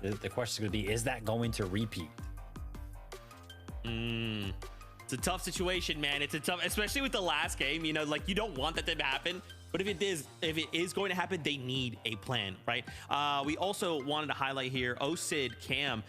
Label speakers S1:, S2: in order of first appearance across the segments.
S1: 5, the question is going to be, is that going to repeat?
S2: It's a tough situation, man. It's a tough, especially with the last game, you know, like you don't want that to happen. But if it is going to happen, they need a plan, right? We also wanted to highlight here, Osid, Cam,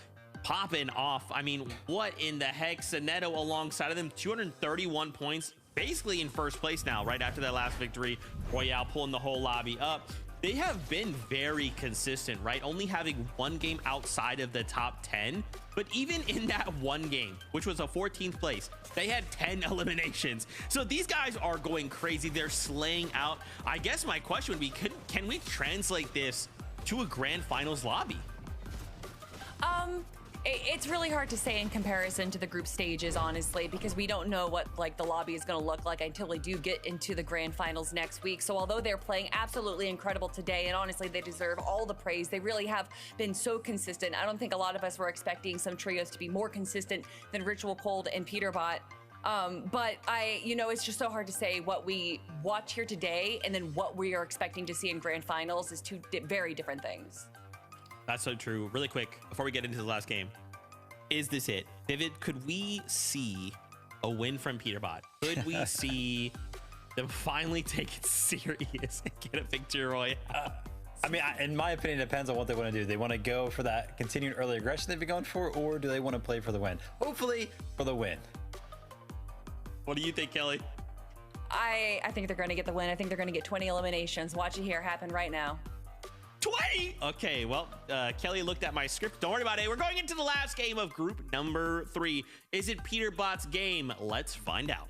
S2: popping off. I mean, what in the heck? Soneto alongside of them, 231 points, basically in first place now, right after that last victory. Royale pulling the whole lobby up. They have been very consistent, right? Only having one game outside of the top 10. But even in that one game, which was a 14th place, they had 10 eliminations. So these guys are going crazy. They're slaying out. I guess my question would be, can we translate this to a grand finals lobby?
S3: It's really hard to say in comparison to the group stages, honestly, because we don't know what like the lobby is going to look like until we do get into the grand finals next week. So although they're playing absolutely incredible today, and honestly they deserve all the praise, they really have been so consistent. I don't think a lot of us were expecting some trios to be more consistent than Ritual Cold and Peterbot. But it's just so hard to say what we watch here today and then what we are expecting to see in grand finals is two very different things.
S2: That's so true. Really quick, before we get into the last game, is this it? Vivid, could we see a win from Peterbot? Could we see them finally take it serious and get a victory royale?
S1: I mean, in my opinion, it depends on what they want to do. They want to go for that continued early aggression they've been going for, or do they want to play for the win? Hopefully for the win.
S2: What do you think, Kelly?
S3: I think they're going to get the win. I think they're going to get 20 eliminations. Watch it here happen right now.
S2: 20. Okay, well, Kelly looked at my script. Don't worry about it. We're going into the last game of group number 3. Is it Peterbot's game? Let's find out.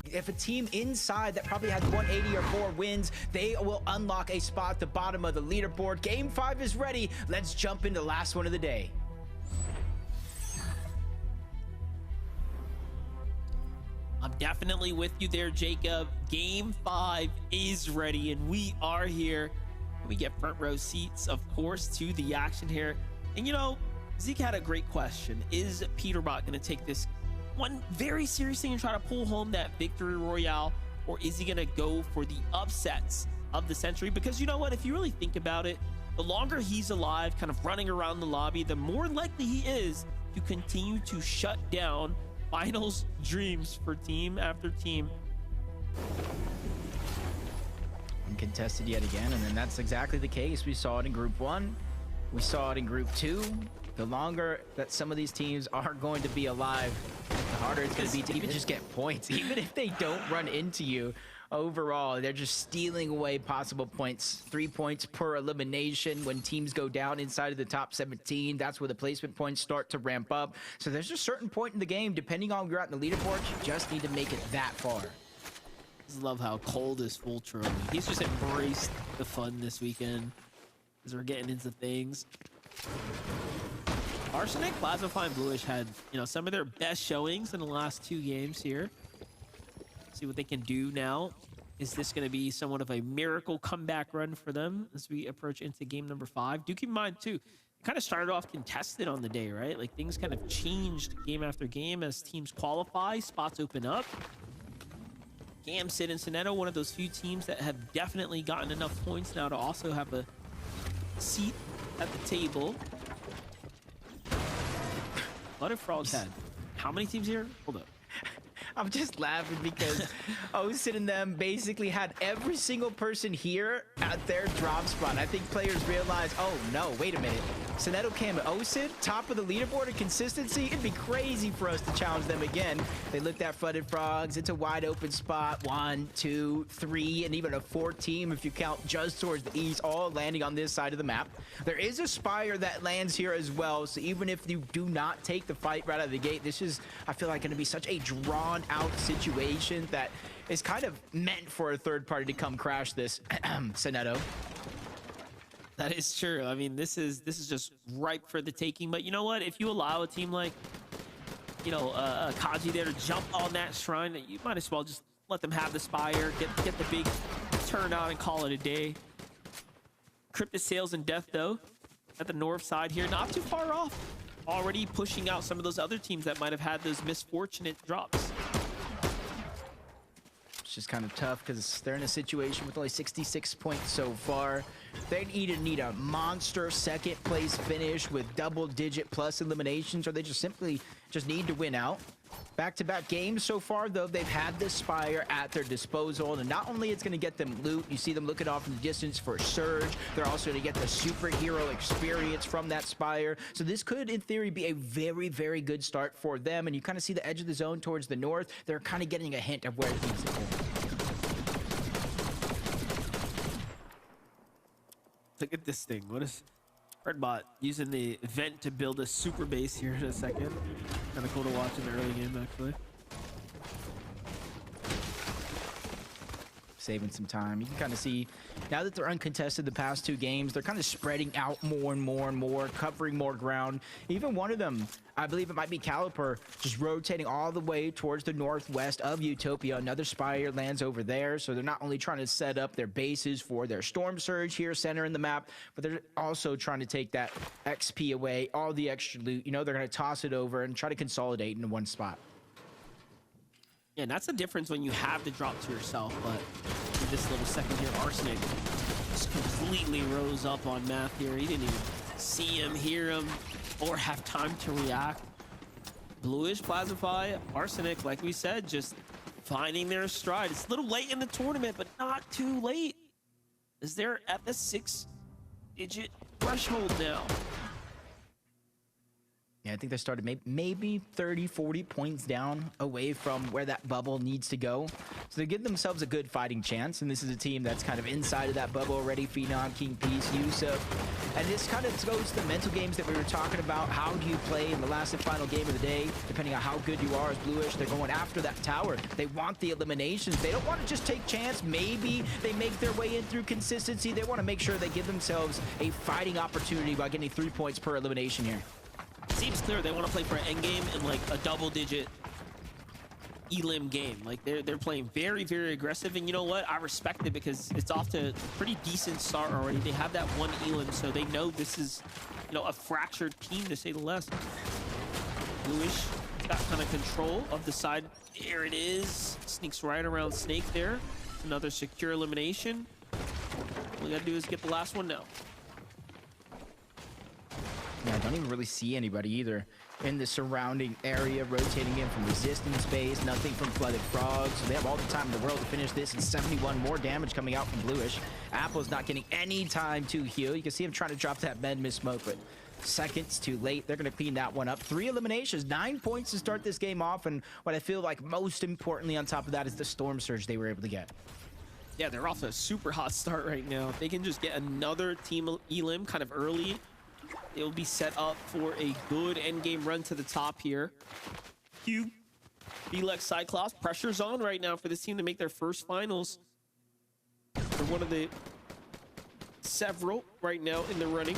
S4: If a team inside that probably has 180 or 4 wins, they will unlock a spot at the bottom of the leaderboard. Game 5 is ready. Let's jump into the last one of the day.
S5: I'm definitely with you there, Jacob. Game 5 is ready, and we are here. We get front row seats, of course, to the action here. And Zeke had a great question. Is Peterbot going to take this one very seriously and try to pull home that victory royale, or is he going to go for the upsets of the century? Because you know what, if you really think about it, the longer he's alive, kind of running around the lobby, the more likely he is to continue to shut down finals dreams for team after team.
S4: Contested yet again, and then that's exactly the case. We saw it in group 1, we saw it in group 2. The longer that some of these teams are going to be alive, the harder it's going to be to even just get points. Even if they don't run into you, overall they're just stealing away possible points. 3 points per elimination. When teams go down inside of the top 17, that's where the placement points start to ramp up. So there's a certain point in the game, depending on where you're at in the leaderboard, you just need to make it that far.
S5: I love how cold is Fultron. He's just embraced the fun this weekend as we're getting into things. Arsenic, Plasmafy, and Bluish had some of their best showings in the last 2 games here. See what they can do now. Is this going to be somewhat of a miracle comeback run for them as we approach into game number 5? Do keep in mind too, it kind of started off contested on the day, right? Like things kind of changed game after game as teams qualify, spots open up. Gam, Sid, and Soneto, one of those few teams that have definitely gotten enough points now to also have a seat at the table. What if Frogs had? How many teams here? Hold up.
S4: I'm just laughing because Osid and them basically had every single person here at their drop spot. I think players realize, oh no, wait a minute. Soneto, Cam, and Osid, top of the leaderboard in consistency. It'd be crazy for us to challenge them again. They looked at Flooded Frogs. It's a wide open spot. 1, 2, 3, and even a 4th team if you count just towards the east, all landing on this side of the map. There is a Spire that lands here as well. So even if you do not take the fight right out of the gate, this is, I feel like, going to be such a drawn out situation that is kind of meant for a third party to come crash this. Soneto.
S5: That is true. I mean, this is just ripe for the taking. But you know what? If you allow a team like, Kaji there to jump on that shrine, you might as well just let them have the Spire, get the big turnout and call it a day. Cryptic Sales and Death, though, at the north side here, not too far off. Already pushing out some of those other teams that might have had those misfortunate drops.
S4: It's just kind of tough because they're in a situation with only 66 points so far. They either need a monster second place finish with double-digit plus eliminations, or they just simply just need to win out. Back-to-back games so far, though, they've had this Spire at their disposal, and not only it's going to get them loot, you see them looking off in the distance for a Surge, they're also going to get the superhero experience from that Spire. So this could, in theory, be a very, very good start for them, and you kind of see the edge of the zone towards the north. They're kind of getting a hint of where it needs to go.
S5: Look at this thing. What is Redbot using the vent to build a super base here in a second. Kind of cool to watch in the early game, actually.
S4: Saving some time. You can kind of see now that they're uncontested the past 2 games, they're kind of spreading out more and more and more, covering more ground. Even one of them, I believe it might be Caliper, just rotating all the way towards the northwest of Utopia. Another Spire lands over there, so they're not only trying to set up their bases for their Storm Surge here, center in the map, but they're also trying to take that XP away, all the extra loot. You know, they're going to toss it over and try to consolidate into one spot.
S5: Yeah, and that's the difference when you have the drop to yourself, but in this little second here, Arsenic just completely rose up on Math here. He didn't even see him, hear him, or have time to react. Bluish, Plasmify, Arsenic, like we said, just finding their stride. It's a little late in the tournament, but not too late, as they're at the 6-digit threshold now.
S4: Yeah, I think they started maybe 30, 40 points down away from where that bubble needs to go. So they give themselves a good fighting chance, and this is a team that's kind of inside of that bubble already. Phenom, King Peace, Yusuf. And this kind of goes to the mental games that we were talking about. How do you play in the last and final game of the day, depending on how good you are as Bluish? They're going after that tower. They want the eliminations. They don't want to just take chance. Maybe they make their way in through consistency. They want to make sure they give themselves a fighting opportunity by getting 3 points per elimination here.
S5: Seems clear they want to play for an end game in like a double-digit elim game. Like they're playing very, very aggressive, and you know what? I respect it because it's off to a pretty decent start already. They have that 1 elim, so they know this is, you know, a fractured team to say the least. Bluish got kind of control of the side. There it is. Sneaks right around Snake there. Another secure elimination. All we gotta do is get the last one now.
S4: Yeah, I don't even really see anybody either in the surrounding area, rotating in from resistance space, nothing from Flooded Frogs. So they have all the time in the world to finish this, and 71 more damage coming out from Bluish. Apple's not getting any time to heal. You can see him trying to drop that med miss smoke, but seconds too late. They're going to clean that one up. 3 eliminations, 9 points to start this game off, and what I feel like most importantly on top of that is the Storm Surge they were able to get.
S5: Yeah, they're off to a super hot start right now. If they can just get another team elim kind of early, it'll be set up for a good endgame run to the top here. Q, Belex, Cyclops, pressure's on right now for this team to make their first finals. They're one of the several right now in the running.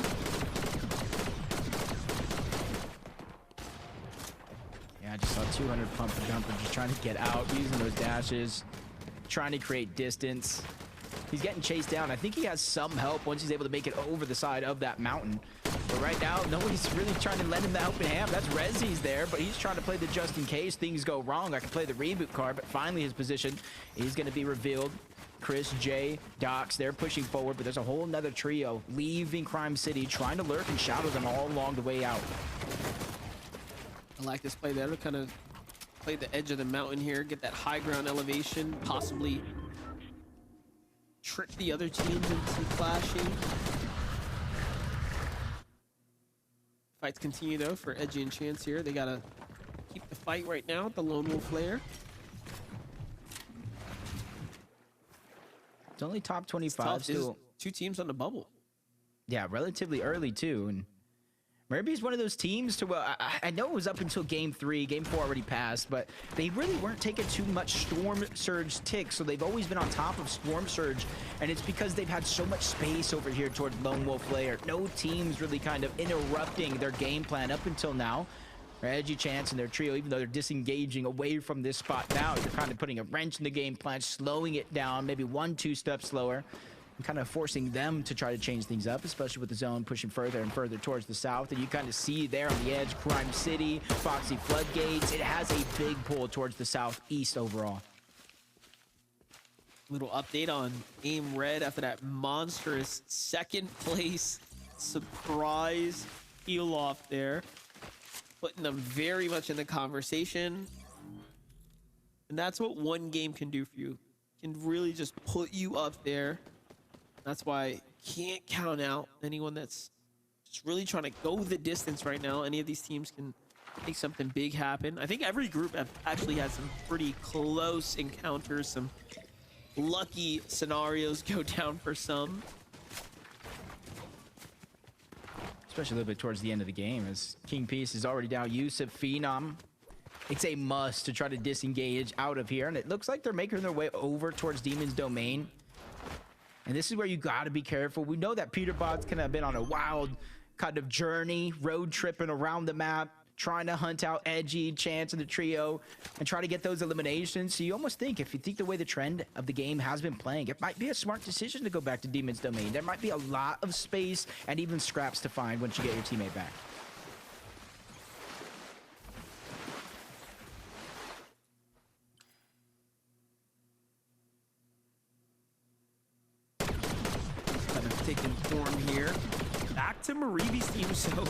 S4: Yeah, I just saw 200 pump and jumper just trying to get out, using those dashes, trying to create distance. He's getting chased down. I think he has some help once he's able to make it over the side of that mountain. But right now, nobody's really trying to lend him the helping hand. That's Rezzy's there, but he's trying to play the just in case things go wrong. I can play the reboot card, but finally his position is going to be revealed. Chris, Jay, Docs, they're pushing forward, but there's a whole nother trio leaving Crime City, trying to lurk and shadow them all along the way out.
S5: I like this play there to kind of play the edge of the mountain here, get that high ground elevation, possibly trick the other teams into clashing. Fights continue though for Edgy and Chance here. They gotta keep the fight right now. The Lone Wolf Lair.
S4: It's only top 25 still.
S5: 2 teams on the bubble.
S4: Yeah, relatively early too. And Murby's one of those teams to, I know it was up until game 3, game 4 already passed, but they really weren't taking too much Storm Surge ticks, so they've always been on top of Storm Surge, and it's because they've had so much space over here towards Lone Wolf Lair. No teams really kind of interrupting their game plan up until now. Edgy, Chance, and their trio, even though they're disengaging away from this spot now, they're kind of putting a wrench in the game plan, slowing it down, maybe 1-2 steps slower. And kind of forcing them to try to change things up, especially with the zone pushing further and further towards the south. And you kind of see there on the edge, Crime City, Foxy Floodgates. It has a big pull towards the southeast overall.
S5: Little update on Aim Red after that monstrous second place surprise heel off there, putting them very much in the conversation. And that's what one game can do for you. It can really just put you up there. That's why you can't count out anyone that's just really trying to go the distance right now. Any of these teams can make something big happen. I think every group actually had some pretty close encounters, some lucky scenarios go down for some.
S4: Especially a little bit towards the end of the game as King Peace is already down. Yusuf, Phenom. It's a must to try to disengage out of here. And it looks like they're making their way over towards Demon's Domain. And this is where you got to be careful. We know that Peterbot's kind of been on a wild kind of journey, road tripping around the map, trying to hunt out Edgy, Chance, and the trio, and try to get those eliminations. So you almost think, if you think the way the trend of the game has been playing, it might be a smart decision to go back to Demon's Domain. There might be a lot of space and even scraps to find once you get your teammate back.
S5: Kind of taking form here. Back to Maribi's team, so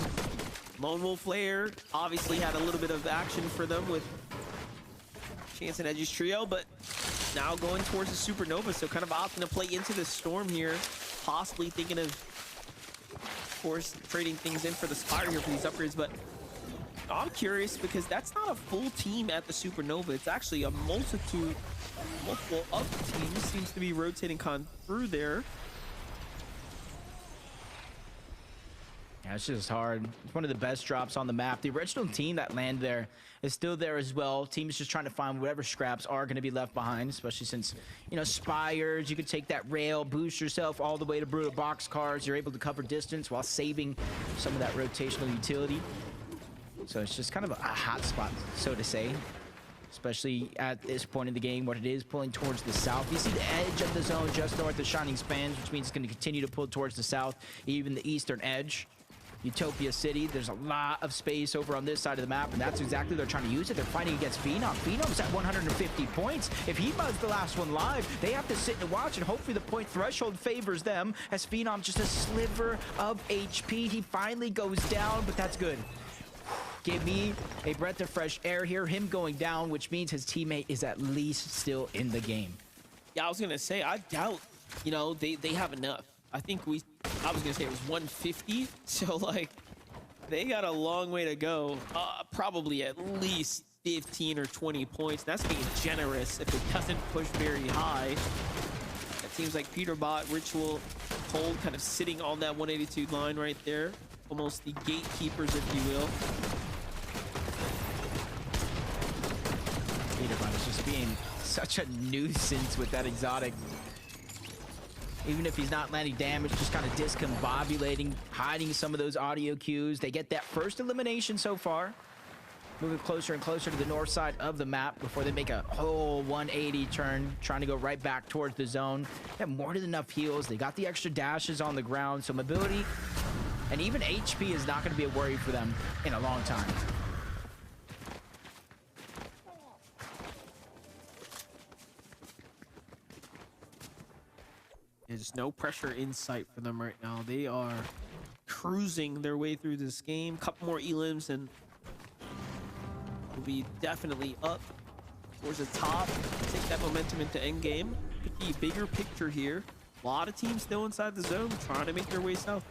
S5: Lone Wolf Lair obviously had a little bit of action for them with Chance and Edgy's trio, but now going towards the Supernova, so kind of opting to play into the Storm here, possibly thinking of course, trading things in for the Spire here for these upgrades, but I'm curious because that's not a full team at the Supernova. It's actually a multiple of teams seems to be rotating through there.
S4: Yeah, it's just hard. It's one of the best drops on the map. The original team that landed there is still there as well. Team's just trying to find whatever scraps are going to be left behind, especially since, you know, Spires, you could take that rail, boost yourself all the way to brutal boxcars. You're able to cover distance while saving some of that rotational utility. So it's just kind of a hot spot, so to say, especially at this point in the game, what it is pulling towards the south. You see the edge of the zone just north of Shining Spans, which means it's going to continue to pull towards the south, even the eastern edge. Utopia City, there's a lot of space over on this side of the map, and that's exactly they're trying to use it. They're fighting against Phenom. Phenom's at 150 points. If he buzzed the last one live, they have to sit and watch, and hopefully the point threshold favors them, as Phenom just a sliver of HP. He finally goes down, but that's good. Give me a breath of fresh air here. Him going down, which means his teammate is at least still in the game.
S5: Yeah, I was gonna say, I doubt, you know, they have enough. I think I was gonna say it was 150, so like they got a long way to go. Probably at least 15 or 20 points. That's being generous if it doesn't push very high. It seems like Peterbot, Ritual, Cold kind of sitting on that 182 line right there. Almost the gatekeepers, if you will.
S4: Peterbot is just being such a nuisance with that exotic. Even if he's not landing damage, just kind of discombobulating, hiding some of those audio cues. They get that first elimination so far. Moving closer and closer to the north side of the map before they make a whole 180 turn, trying to go right back towards the zone. They have more than enough heals. They got the extra dashes on the ground, so mobility and even HP is not going to be a worry for them in a long time.
S5: There's no pressure in sight for them right now. They are cruising their way through this game. Couple more elims and will be definitely up towards the top. Take that momentum into endgame. The bigger picture here. A lot of teams still inside the zone trying to make their way south.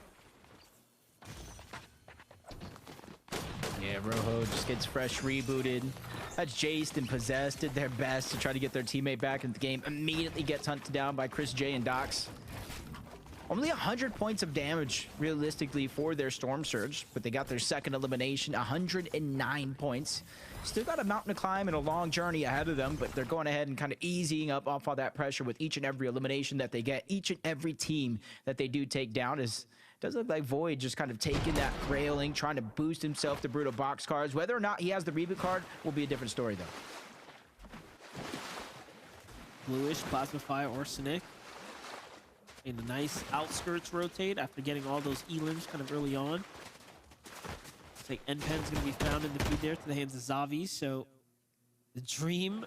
S4: Yeah, Rojo just gets fresh rebooted. That's Jaced and Possessed did their best to try to get their teammate back into the game. Immediately gets hunted down by Chris J and Dox. Only 100 points of damage, realistically, for their Storm Surge, but they got their second elimination, 109 points. Still got a mountain to climb and a long journey ahead of them, but they're going ahead and kind of easing up off all that pressure with each and every elimination that they get. Each and every team that they do take down is... Does look like Void just kind of taking that railing, trying to boost himself to brutal boxcars. Whether or not he has the reboot card will be a different story, though.
S5: Bluish, Plasma Fire, or Cynic. In a nice outskirts rotate after getting all those elims kind of early on. Looks like N-Pen's going to be found in the feed there to the hands of Zavi. So the Dream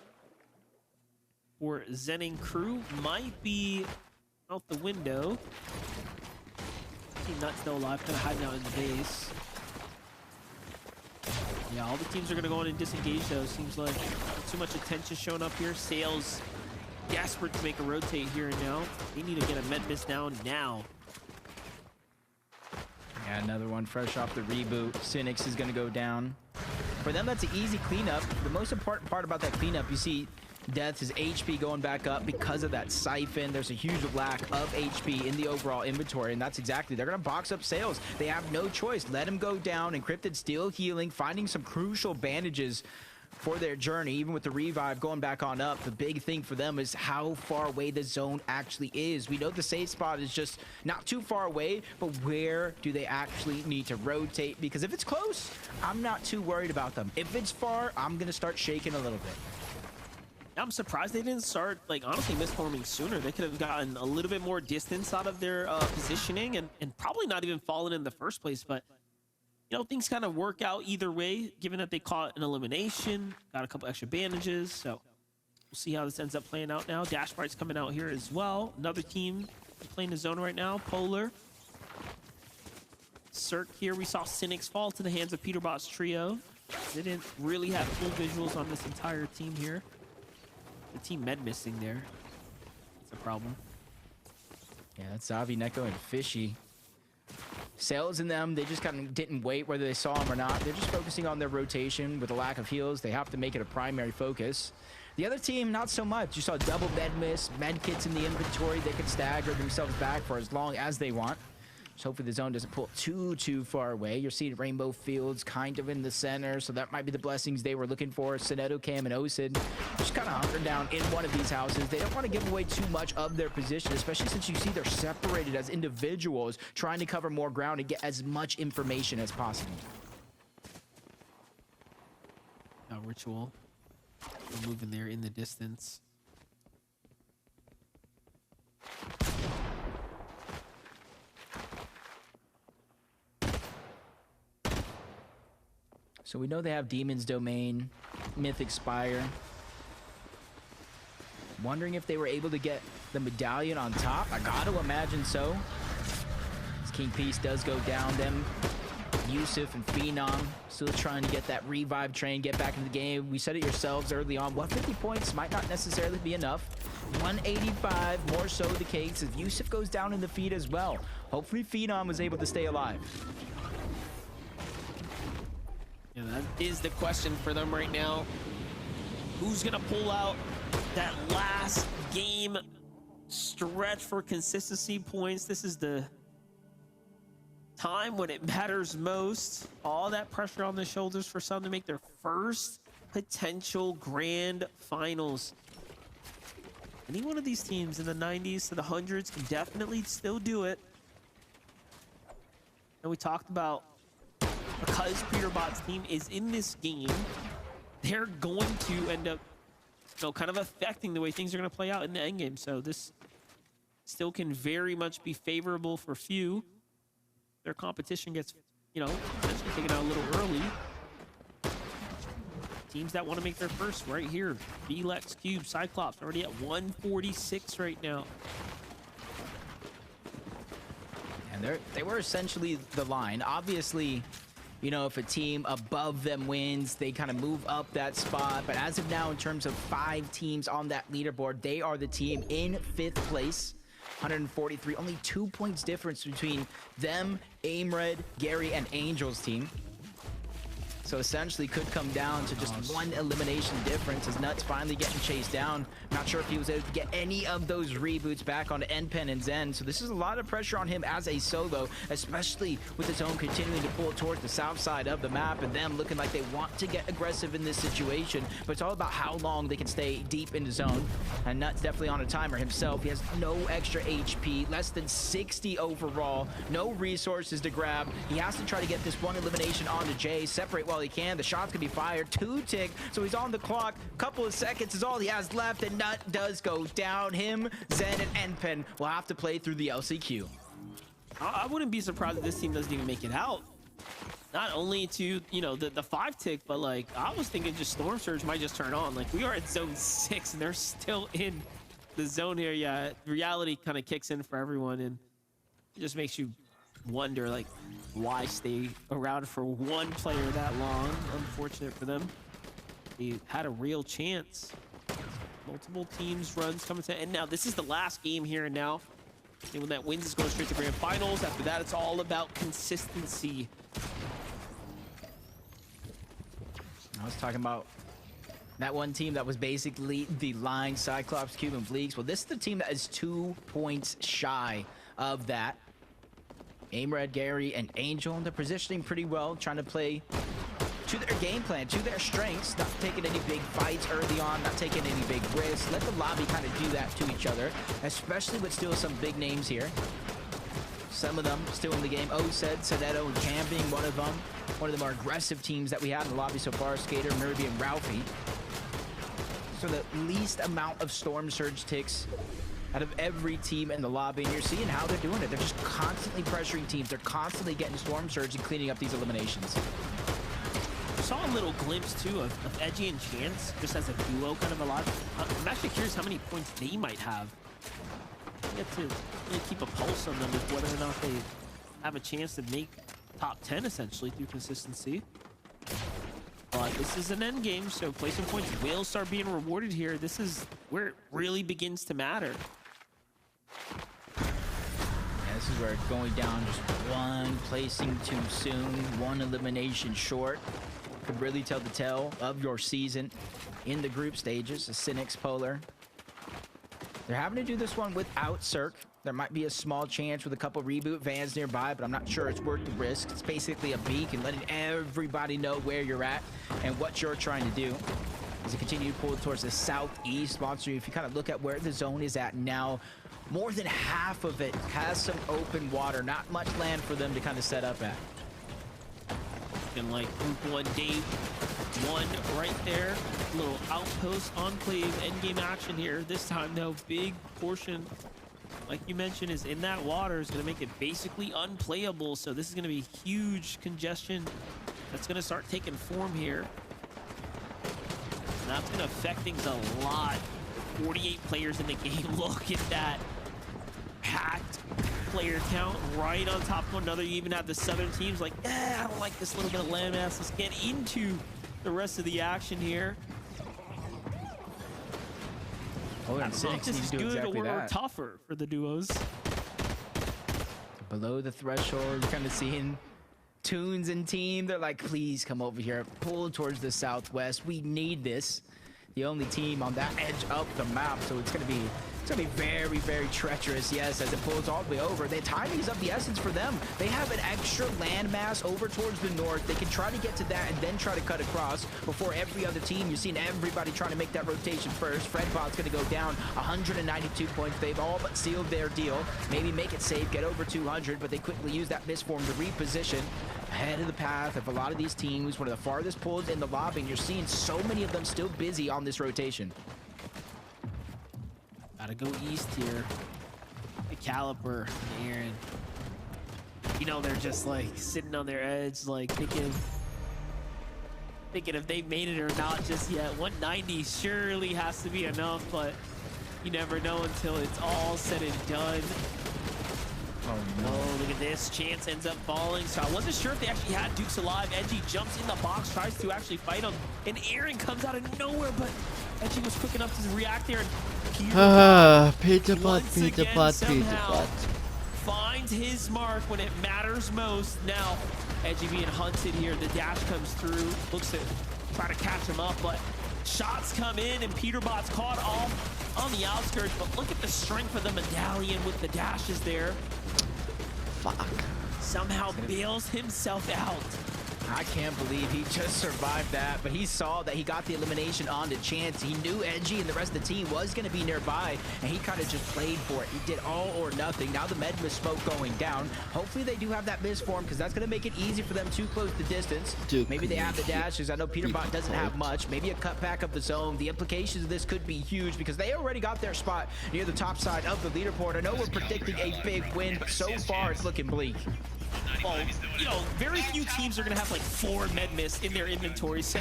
S5: for Zen and crew might be out the window. Team Nut's still alive, kind of hiding out in the base. Yeah, all the teams are going to go on and disengage, though. Seems like too much attention showing up here. Sales desperate to make a rotate here and now. They need to get a med miss down now.
S4: Yeah, another one fresh off the reboot. Cynics is going to go down. For them, that's an easy cleanup. The most important part about that cleanup, you see Death's HP going back up because of that siphon. There's a huge lack of HP in the overall inventory, and that's exactly, they're going to box up Sales. They have no choice. Let him go down. Encrypted still healing, finding some crucial bandages for their journey. Even with the revive going back on up, the big thing for them is how far away the zone actually is. We know the safe spot is just not too far away, but where do they actually need to rotate? Because if it's close, I'm not too worried about them. If it's far, I'm gonna start shaking a little bit.
S5: I'm surprised they didn't start, like, honestly misforming sooner. They could have gotten a little bit more distance out of their positioning and probably not even fallen in the first place. But you know, things kind of work out either way, given that they caught an elimination, got a couple extra bandages. So we'll see how this ends up playing out now. Dash Bright's coming out here as well. Another team playing the zone right now. Polar. Cirque here. We saw Cynics fall to the hands of Peterbot's trio. They didn't really have full visuals on this entire team here. The team med missing there. It's a problem.
S4: Yeah, that's Zavi, Neko, and Fishy. Sales in them, they just kind of didn't wait whether they saw him or not. They're just focusing on their rotation with a lack of heals. They have to make it a primary focus. The other team, not so much. You saw double med miss, med kits in the inventory. They could stagger themselves back for as long as they want. So hopefully the zone doesn't pull too far away. You're seeing Rainbow Fields kind of in the center, so that might be the blessings they were looking for. Sineto, Cam, and Osid just kind of hunkered down in one of these houses. They don't want to give away too much of their position, especially since you see they're separated as individuals, trying to cover more ground and get as much information as possible.
S5: Ritual. We're moving there in the distance.
S4: So we know they have Demon's Domain, Mythic Spire. Wondering if they were able to get the medallion on top. I gotta imagine so. As King Peace does go down, them Yusuf and Phenom still trying to get that revive train, get back in the game. We said it yourselves early on. 150 points might not necessarily be enough. 185, more so the case if Yusuf goes down in the feed as well. Hopefully Phenom was able to stay alive.
S5: Yeah, that is the question for them right now. Who's gonna pull out that last game stretch for consistency points? This is the time when it matters most. All that pressure on the shoulders for some to make their first potential grand finals. Any one of these teams in the 90s to the 100s can definitely still do it. And we talked about, because Peterbot's team is in this game, they're going to end up, you know, kind of affecting the way things are going to play out in the end game. So this still can very much be favorable for few. Their competition gets, you know, potentially taken out a little early. Teams that want to make their first right here. Belex, Cube, Cyclops already at 146 right now.
S4: And they were essentially the line. Obviously, you know, if a team above them wins, they kind of move up that spot. But as of now, in terms of 5 teams on that leaderboard, they are the team in 5th place. 143, only 2 points difference between them, Aimred, Gary, and Angel's team. So essentially could come down to just one elimination difference as Nuts finally getting chased down. Not sure if he was able to get any of those reboots back onto NPen and Zen. So this is a lot of pressure on him as a solo, especially with his own continuing to pull towards the south side of the map and them looking like they want to get aggressive in this situation. But it's all about how long they can stay deep in the zone. And Nuts definitely on a timer himself. He has no extra HP, less than 60 overall, no resources to grab. He has to try to get this one elimination onto Jay, separate while he can. The shots can be fired. 2 tick, so he's on the clock. Couple of seconds is all he has left, and Nut does go down. Him, Zen, and NPen will have to play through the LCQ.
S5: I wouldn't be surprised if this team doesn't even make it out. not only to, you know, the 5-tick, but like I was thinking just Storm Surge might just turn on. Like we are at zone 6 and they're still in the zone here. Yeah, reality kind of kicks in for everyone, and it just makes you wonder like why stay around for one player that long. Unfortunate for them. They had a real chance. Multiple teams runs coming to, and now this is the last game here and now. And when that wins, it's going straight to grand finals. After that, it's all about consistency.
S4: I was talking about that one team that was basically the line Cyclops, Cuban Fleeks. Well, this is the team that is 2 points shy of that. Aim Red, Gary, and Angel, they're positioning pretty well, trying to play to their game plan, to their strengths, not taking any big fights early on, not taking any big risks. Let the lobby kind of do that to each other, especially with still some big names here. Some of them still in the game. said Soneto, and Cam being one of them. One of the more aggressive teams that we have in the lobby so far. Skater, Nervy, and Ralphie. So the least amount of Storm Surge ticks out of every team in the lobby, and you're seeing how they're doing it. They're just constantly pressuring teams. They're constantly getting Storm Surge and cleaning up these eliminations.
S5: Saw a little glimpse too of Edgy and Chance just as a duo, kind of a lot. I'm actually curious how many points they might have. Get to really keep a pulse on them with whether or not they have a chance to make top 10 essentially through consistency. But this is an end game, so placing points will start being rewarded here. This is where it really begins to matter.
S4: Yeah, this is where it's going down just one placing too soon, one elimination short. Could really tell the tale of your season in the group stages. The Cynics, Polar. They're having to do this one without Cirque. There might be a small chance with a couple reboot vans nearby, but I'm not sure it's worth the risk. It's basically a beacon letting everybody know where you're at and what you're trying to do. As it continues to pull towards the southeast, Monster, if you kind of look at where the zone is at now, more than half of it has some open water, not much land for them to kind of set up at.
S5: And like group 1 day 1 right there, little outpost enclave endgame action here. This time though, big portion, like you mentioned, is in that water. Is going to make it basically unplayable. So this is going to be huge congestion that's going to start taking form here. And that's going to affect things a lot. 48 players in the game. Look at that packed player count right on top of one another. You even have the southern teams like, I don't like this little bit of landmass. Let's get into the rest of the action here.
S4: Oh,
S5: I don't know if this is good or tougher for the duos.
S4: Below the threshold, you're kind of seeing Toons and team. They're like, please come over here. Pull towards the southwest. We need this. The only team on that edge of the map, so it's gonna be very, very treacherous, yes, as it pulls all the way over. The timing's of the essence for them. They have an extra landmass over towards the north. They can try to get to that and then try to cut across before every other team. You're seeing everybody trying to make that rotation first. Fredbot's going to go down 192 points. They've all but sealed their deal. Maybe make it safe, get over 200, but they quickly use that misform to reposition ahead of the path of a lot of these teams. One of the farthest pulls in the lobby, and you're seeing so many of them still busy on this rotation.
S5: Gotta go east here. The Caliper, Aaron. You know, they're just like sitting on their edge, like thinking if they made it or not just yet. 190 surely has to be enough, but you never know until it's all said and done.
S4: Oh, no.
S5: Oh, look at this. Chance ends up falling. So I wasn't sure if they actually had Dukes alive. Edgy jumps in the box, tries to actually fight him. And Aaron comes out of nowhere, but Edgy was quick enough to react there. And
S6: Peter Butt.
S5: Finds his mark when it matters most. Now, Edgy being hunted here. The dash comes through. Looks to try to catch him up, but shots come in, and Peterbot's caught off on the outskirts. But look at the strength of the medallion with the dashes there.
S6: Fuck.
S5: Somehow bails himself out.
S4: I can't believe he just survived that, but he saw that he got the elimination on to Chance. He knew Edgy and the rest of the team was going to be nearby, and he kind of just played for it. He did all or nothing. Now the med miss smoke going down. Hopefully they do have that misform, because that's going to make it easy for them to close the distance.
S6: Dude,
S4: maybe they have the dashes. I know Peterbot doesn't have much. Maybe a cutback of the zone. The implications of this could be huge, because they already got their spot near the top side of the leaderboard. I know we're predicting a big win, but so far it's looking bleak.
S5: well, you know, very few teams are going to have like 4 med miss in their inventory. So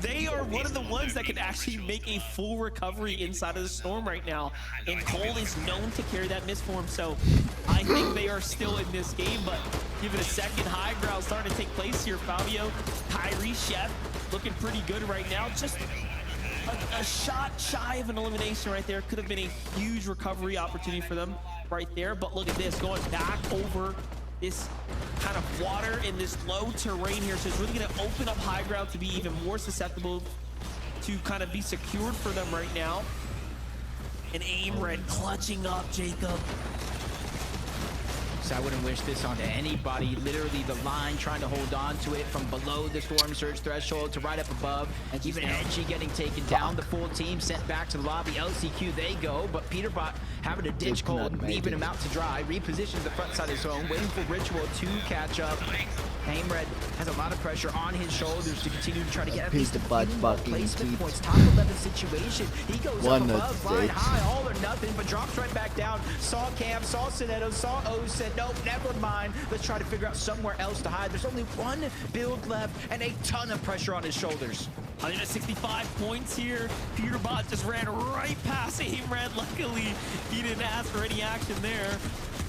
S5: they are one of the ones that can actually make a full recovery inside of the storm right now. And Cole is known to carry that miss for him. So I think they are still in this game, but give it a second. High ground starting to take place here. Fabio, Kyrie, Chef looking pretty good right now. Just a shot shy of an elimination right there. Could have been a huge recovery opportunity for them right there. But look at this, going back over this kind of water in this low terrain here. So it's really going to open up high ground to be even more susceptible to kind of be secured for them right now. And Aim Red clutching up, Jacob.
S4: So I wouldn't wish this onto anybody. Literally the line trying to hold on to it from below the storm surge threshold to right up above. And even Edgy getting taken down. The full team sent back to the lobby. LCQ, they go. But Peterbot having to ditch Cole, leaving him out to dry. Repositions the front side of his home, waiting for Ritual to catch up. Aim Red has a lot of pressure on his shoulders to continue to try to get at least a few more placement points. Top 11 situation. He goes up above, flying high, all or nothing, but drops right back down. Saw Cam, saw Sinetto, saw O, said, nope, never mind. Let's try to figure out somewhere else to hide. There's only one build left and a ton of pressure on his shoulders.
S5: 165 points here. Peterbot just ran right past Aim Red. Luckily, he didn't ask for any action there.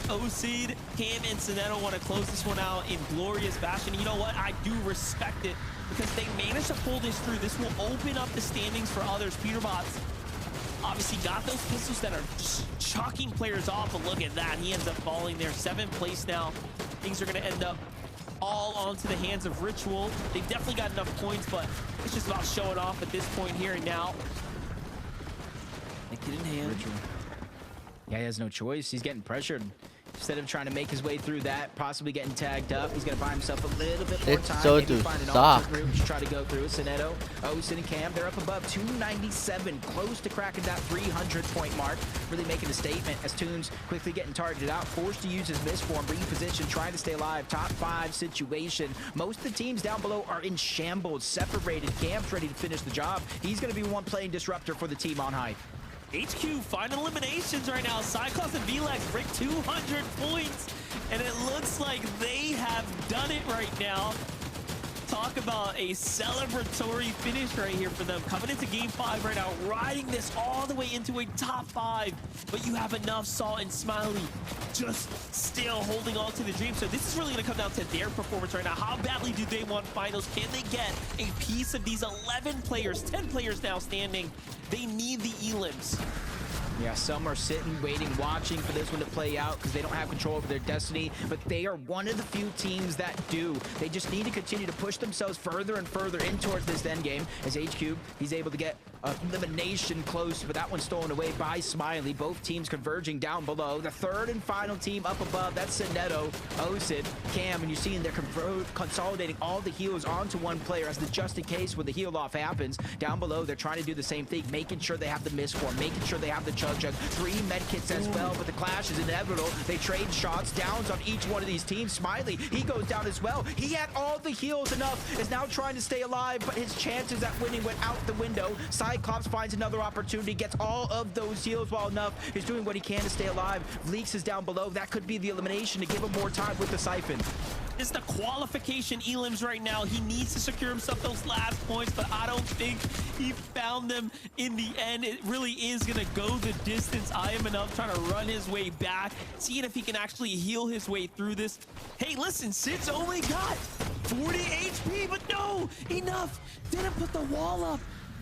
S5: Oseed, Cam, and Sinetto want to close this one out in glorious fashion. You know what? I do respect it because they managed to pull this through. This will open up the standings for others. Peterbot's obviously got those pistols that are just chucking players off, but look at that. He ends up falling there. 7th place now. Things are going to end up all onto the hands of Ritual. They've definitely got enough points, but it's just about showing off at this point here and now. They get in hand.
S4: Ritual. Yeah, he has no choice. He's getting pressured. Instead of trying to make his way through that, possibly getting tagged up, he's going to buy himself a little bit more time.
S6: So
S4: maybe find an alternate route to try to go through. Sinetto, Osen, and Cam, they're up above 297, close to cracking that 300-point mark. Really making a statement as Toons quickly getting targeted out, forced to use his misform, reposition, trying to stay alive. Top 5 situation. Most of the teams down below are in shambles, separated. Cam's ready to finish the job. He's going to be one playing disruptor for the team on high.
S5: HQ final eliminations right now. Cyclops and VLAX break 200 points, and it looks like they have done it right now. Talk about a celebratory finish right here for them. Coming into game 5 right now, riding this all the way into a top 5. But you have enough, Salt and Smiley just still holding on to the dream. So this is really going to come down to their performance right now. How badly do they want finals? Can they get a piece of these 11 players, 10 players now standing? They need the elims.
S4: Yeah, some are sitting, waiting, watching for this one to play out because they don't have control over their destiny, but they are one of the few teams that do. They just need to continue to push themselves further and further in towards this end game. As HQ, he's able to get elimination close, but that one's stolen away by Smiley. Both teams converging down below. The third and final team up above, that's Sinetto, Osid, Cam, and you're seeing they're consolidating all the heals onto one player as the just in case when the heal off happens. Down below, they're trying to do the same thing, making sure they have the misform, making sure they have the chug. 3 medkits as well, but the clash is inevitable. They trade shots, downs on each one of these teams. Smiley, he goes down as well. He had all the heals enough, is now trying to stay alive, but his chances at winning went out the window. Cyclops finds another opportunity, gets all of those heals while enough. He's doing what he can to stay alive. Leaks is down below. That could be the elimination to give him more time with the Siphon.
S5: It's the qualification elims right now. He needs to secure himself those last points, but I don't think he found them in the end. It really is going to go the distance. I am enough trying to run his way back, seeing if he can actually heal his way through this. Hey, listen, Sid's only got 40 HP, but no, enough. Didn't put the wall up.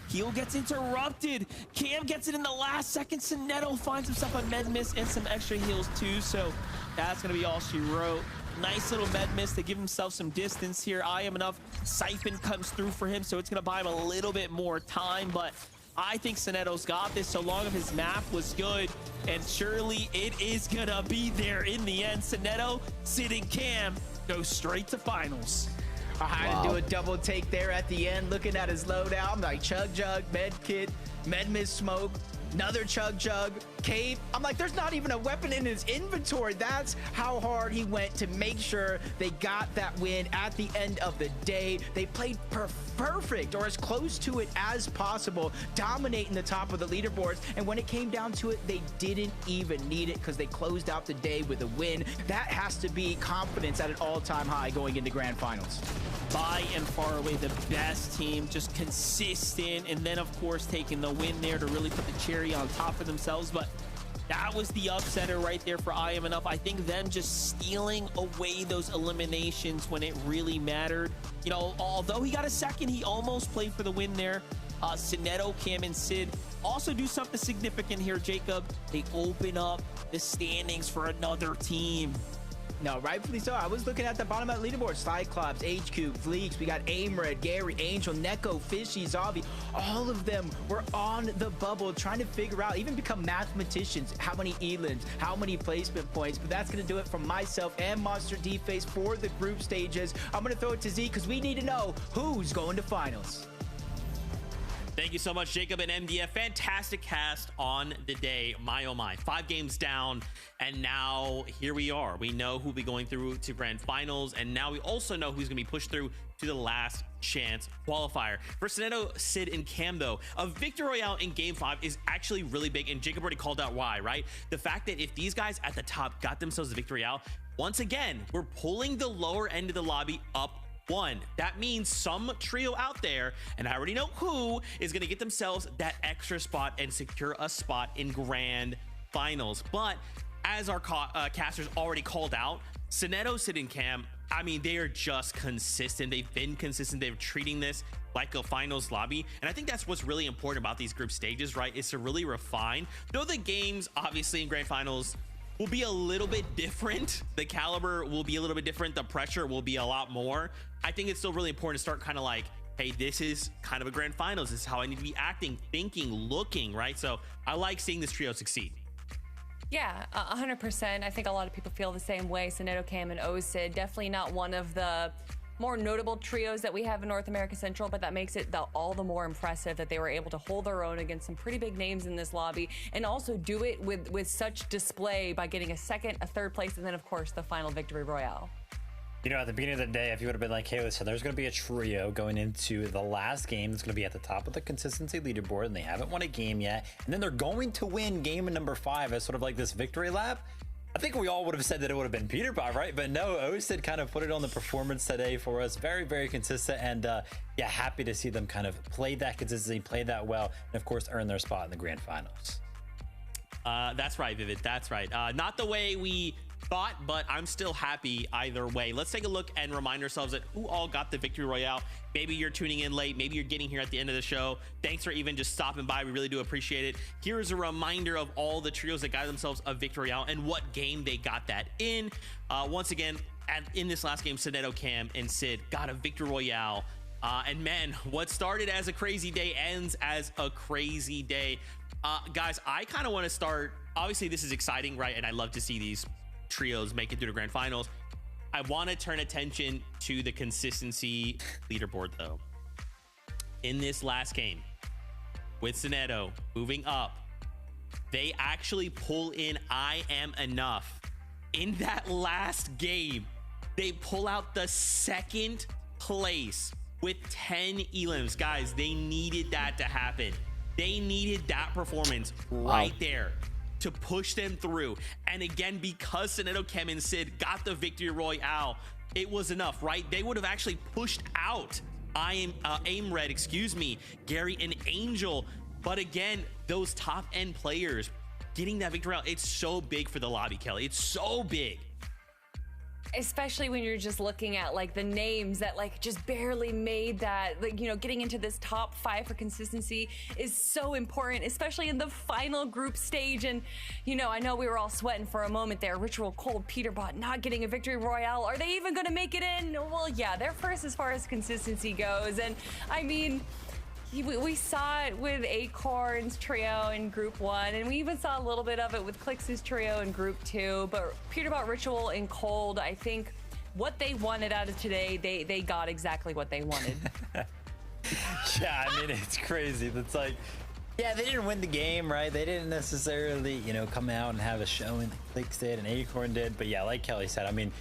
S5: Heal gets interrupted. Cam gets it in the last second. Sinetto finds himself a med miss and some extra heals too, so that's going to be all she wrote. Nice little med miss to give himself some distance here. I am enough. Siphon comes through for him, so it's going to buy him a little bit more time, but I think Sinetto's got this so long as his math was good, and surely it is going to be there in the end. Sinetto, Sid, and Cam go straight to finals.
S4: I had to do a double take there at the end, looking at his loadout. I'm like, chug jug, med kit, med miss smoke, Another Chug Jug, Cape. I'm like, there's not even a weapon in his inventory. That's how hard he went to make sure they got that win at the end of the day. They played perfect, or as close to it as possible, dominating the top of the leaderboards. And when it came down to it, they didn't even need it because they closed out the day with a win. That has to be confidence at an all-time high going into grand finals.
S5: By and far away the best team, just consistent, and then of course taking the win there to really put the cherry on top for themselves. But that was the upsetter right there for I Am Enough. I think them just stealing away those eliminations when it really mattered. You know, although he got a second, he almost played for the win there. Sineto, Cam, and Sid also do something significant here, Jacob. They open up the standings for another team.
S4: No, rightfully so. I was looking at the bottom of the leaderboard. Cyclops, HQ, Fleeks, we got Aimred, Gary, Angel, Neko, Fishy, Zavi. All of them were on the bubble trying to figure out, even become mathematicians, how many Elans, how many placement points. But that's going to do it from myself and Monster D-Face for the group stages. I'm going to throw it to Z because we need to know who's going to finals.
S2: Thank you so much, Jacob and MDF. Fantastic cast on the day. My, oh my. 5 games down, and now here we are. We know who'll be going through to grand finals, and now we also know who's going to be pushed through to the last chance qualifier. For Sineto, Sid, and Cam, though, a victory royale in game 5 is actually really big, and Jacob already called out why, right? The fact that if these guys at the top got themselves a victory royale, once again, we're pulling the lower end of the lobby up 1. That means some trio out there, and I already know who, is going to get themselves that extra spot and secure a spot in grand finals. But as our casters already called out, Sineto, Sid, and Cam, I mean, they are just consistent. They've been consistent. They're treating this like a finals lobby, and I think that's what's really important about these group stages, right? Is to really refine. Though the games, obviously, in grand finals will be a little bit different. The caliber will be a little bit different. The pressure will be a lot more. I think it's still really important to start kind of like, hey, this is kind of a grand finals. This is how I need to be acting, thinking, looking, right? So I like seeing this trio succeed.
S3: Yeah, 100%. I think a lot of people feel the same way. Sineto, Cam, and Osid, definitely not one of the more notable trios that we have in North America Central, but that makes it all the more impressive that they were able to hold their own against some pretty big names in this lobby, and also do it with such display by getting a second, a third place, and then of course the final victory royale.
S1: You know, at the beginning of the day, if you would have been like, hey, listen, there's going to be a trio going into the last game that's going to be at the top of the consistency leaderboard, and they haven't won a game yet, and then they're going to win game number 5 as sort of like this victory lap, I think we all would have said that it would have been Peter Pot, right? But no, Osid kind of put it on the performance today for us. Very, very consistent, and yeah, happy to see them kind of play that consistency, play that well, and of course earn their spot in the grand finals.
S2: That's right, Vivid. That's right. Not the way we thought, but I'm still happy either way. Let's take a look and remind ourselves that who all got the victory royale. Maybe you're tuning in late, maybe you're getting here at the end of the show. Thanks for even just stopping by. We really do appreciate it. Here is a reminder of all the trios that got themselves a victory royale and what game they got that in. Once again, in this last game, Sineto, Cam, and Sid got a victory royale. And man, what started as a crazy day ends as a crazy day. Guys, I kind of want to start, obviously this is exciting, right? And I love to see these trios make it through the grand finals. I want to turn attention to the consistency leaderboard, though. In this last game, with Sineto moving up, they actually pull in I Am Enough. In that last game, they pull out the second place with 10 elims. Guys, they needed that to happen. They needed that performance right there to push them through. And again, because Sineto, Cam, and Sid got the victory royale, it was enough, right? They would have actually pushed out Aimred, excuse me, Gary and Angel. But again, those top end players getting that victory royale, it's so big for the lobby, Kelly. It's so big.
S3: Especially when you're just looking at like the names that like just barely made that, like, you know, getting into this top 5 for consistency is so important, especially in the final group stage. And, you know, I know we were all sweating for a moment there. Ritual, Cold, Peterbot not getting a victory royale. Are they even going to make it in? Well, yeah, they're first as far as consistency goes. And I mean, we saw it with Acorn's trio in Group 1, and we even saw a little bit of it with Clix's trio in Group 2. But Peterbot, Ritual, and Cold, I think what they wanted out of today, they got exactly what they wanted.
S1: Yeah, I mean, it's crazy. It's like Yeah, they didn't win the game, right? They didn't necessarily, come out and have a showing like Clicks did and Acorn did. But yeah, like Kelly said, I mean,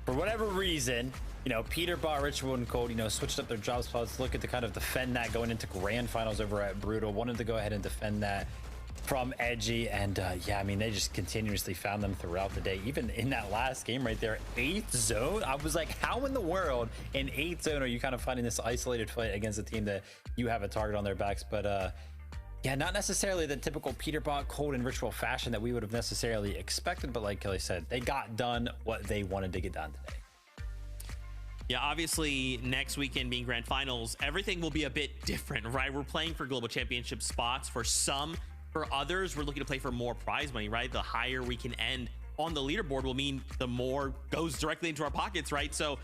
S1: for whatever reason, Peterbot, Ritual, and Cold, switched up their job spots, looking to kind of defend that going into grand finals over at Brutal. Wanted to go ahead and defend that from Edgy. And yeah, I mean, they just continuously found them throughout the day. Even in that last game right there, 8th zone, I was like, how in the world in 8th zone are you kind of finding this isolated fight against a team that you have a target on their backs? But yeah, not necessarily the typical Peterbot, Cold, and Ritual fashion that we would have necessarily expected, but like Kelly said, they got done what they wanted to get done today.
S2: Yeah, obviously next weekend being grand finals, everything will be a bit different, right? We're playing for global championship spots for some. For others, we're looking to play for more prize money, right? The higher we can end on the leaderboard will mean the more goes directly into our pockets, right? So,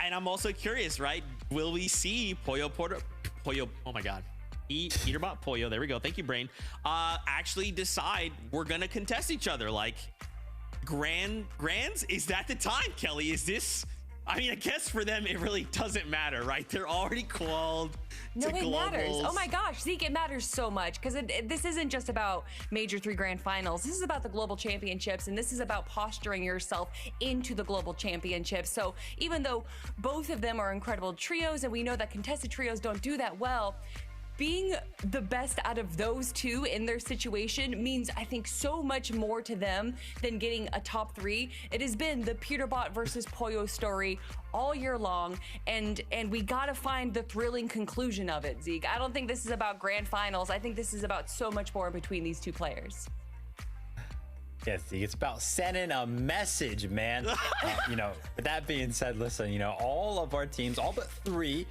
S2: and I'm also curious, right? Will we see Pollo, oh my God. Peterbot, Pollo, there we go. Thank you, brain. Actually decide we're gonna contest each other. Like grands? Is that the time, Kelly? Is this? I mean, I guess for them it really doesn't matter, right? They're already qualified.
S3: No, it matters. Oh my gosh, Zeke, it matters so much because this isn't just about Major 3 Grand Finals. This is about the Global Championships, and this is about posturing yourself into the Global Championships. So even though both of them are incredible trios, and we know that contested trios don't do that well, being the best out of those two in their situation means, I think, so much more to them than getting a top 3. It has been the Peterbot versus Pollo story all year long, and we gotta find the thrilling conclusion of it, Zeke. I don't think this is about grand finals. I think this is about so much more between these two players.
S1: Yeah, Zeke, it's about sending a message, man. With that being said, listen, all of our teams, all but 3,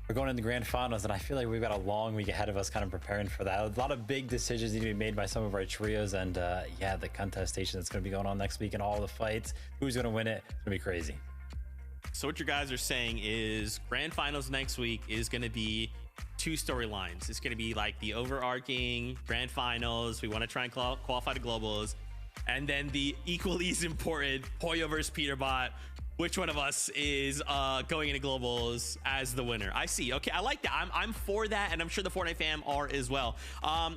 S1: we're going into grand finals, and I feel like we've got a long week ahead of us kind of preparing for that. A lot of big decisions need to be made by some of our trios, and yeah, the contestation that's going to be going on next week and all the fights, who's going to win it, it's going to be crazy.
S2: So what you guys are saying is grand finals next week is going to be 2 storylines. It's going to be like the overarching grand finals. We want to try and qualify to globals, and then the equally as important Pollo versus Peterbot. Which one of us is going into globals as the winner? I see. Okay, I like that. I'm for that, and I'm sure the Fortnite fam are as well.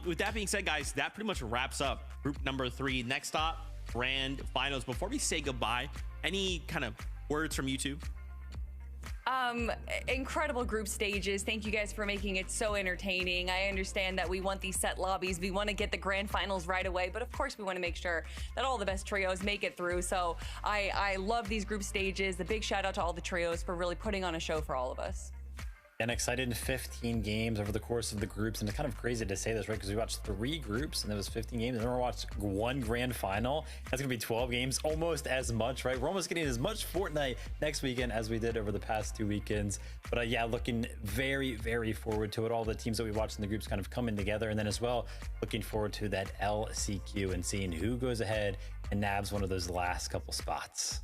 S2: With that being said, guys, that pretty much wraps up group number 3. Next stop, grand finals. Before we say goodbye, any kind of words from you two?
S3: Incredible group stages. Thank you guys for making it so entertaining. I understand that we want these set lobbies. We want to get the grand finals right away, but of course we want to make sure that all the best trios make it through. So I love these group stages. A big shout out to all the trios for really putting on a show for all of us.
S1: And excited in 15 games over the course of the groups, and it's kind of crazy to say this, right? Because we watched 3 groups and there was 15 games, and then we watched 1 grand final. That's gonna be 12 games, almost as much, right? We're almost getting as much Fortnite next weekend as we did over the past 2 weekends. But yeah, looking very, very forward to it. All the teams that we watched in the groups kind of coming together, and then as well, looking forward to that LCQ and seeing who goes ahead and nabs one of those last couple spots.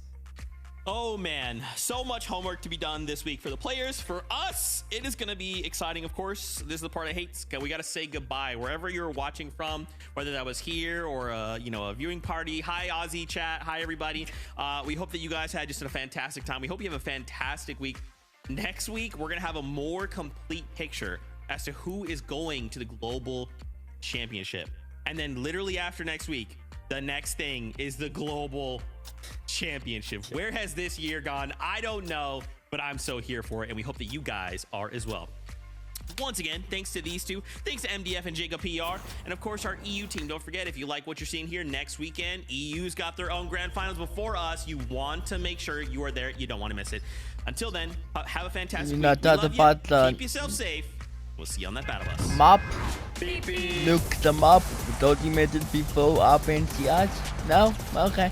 S2: Oh man, so much homework to be done this week for the players. For us, it is going to be exciting, of course. This is the part I hate. We got to say goodbye wherever you're watching from, whether that was here or a viewing party. Hi Aussie chat. Hi everybody. We hope that you guys had just a fantastic time. We hope you have a fantastic week. Next week, we're going to have a more complete picture as to who is going to the global championship. And then literally after next week, the next thing is the global championship. Where has this year gone? I don't know, but I'm so here for it, and we hope that you guys are as well. Once again, thanks to these two, thanks to MDF and Jacob PR, and of course our EU team. Don't forget, if you like what you're seeing here next weekend, EU's got their own grand finals before us. You want to make sure you are there. You don't want to miss it. Until then, have a fantastic week. We love you. Keep yourself safe. We'll see you on that battle bus.
S6: Map.
S1: Beep, beep.
S6: Look them up. Documented before up in the No? Okay.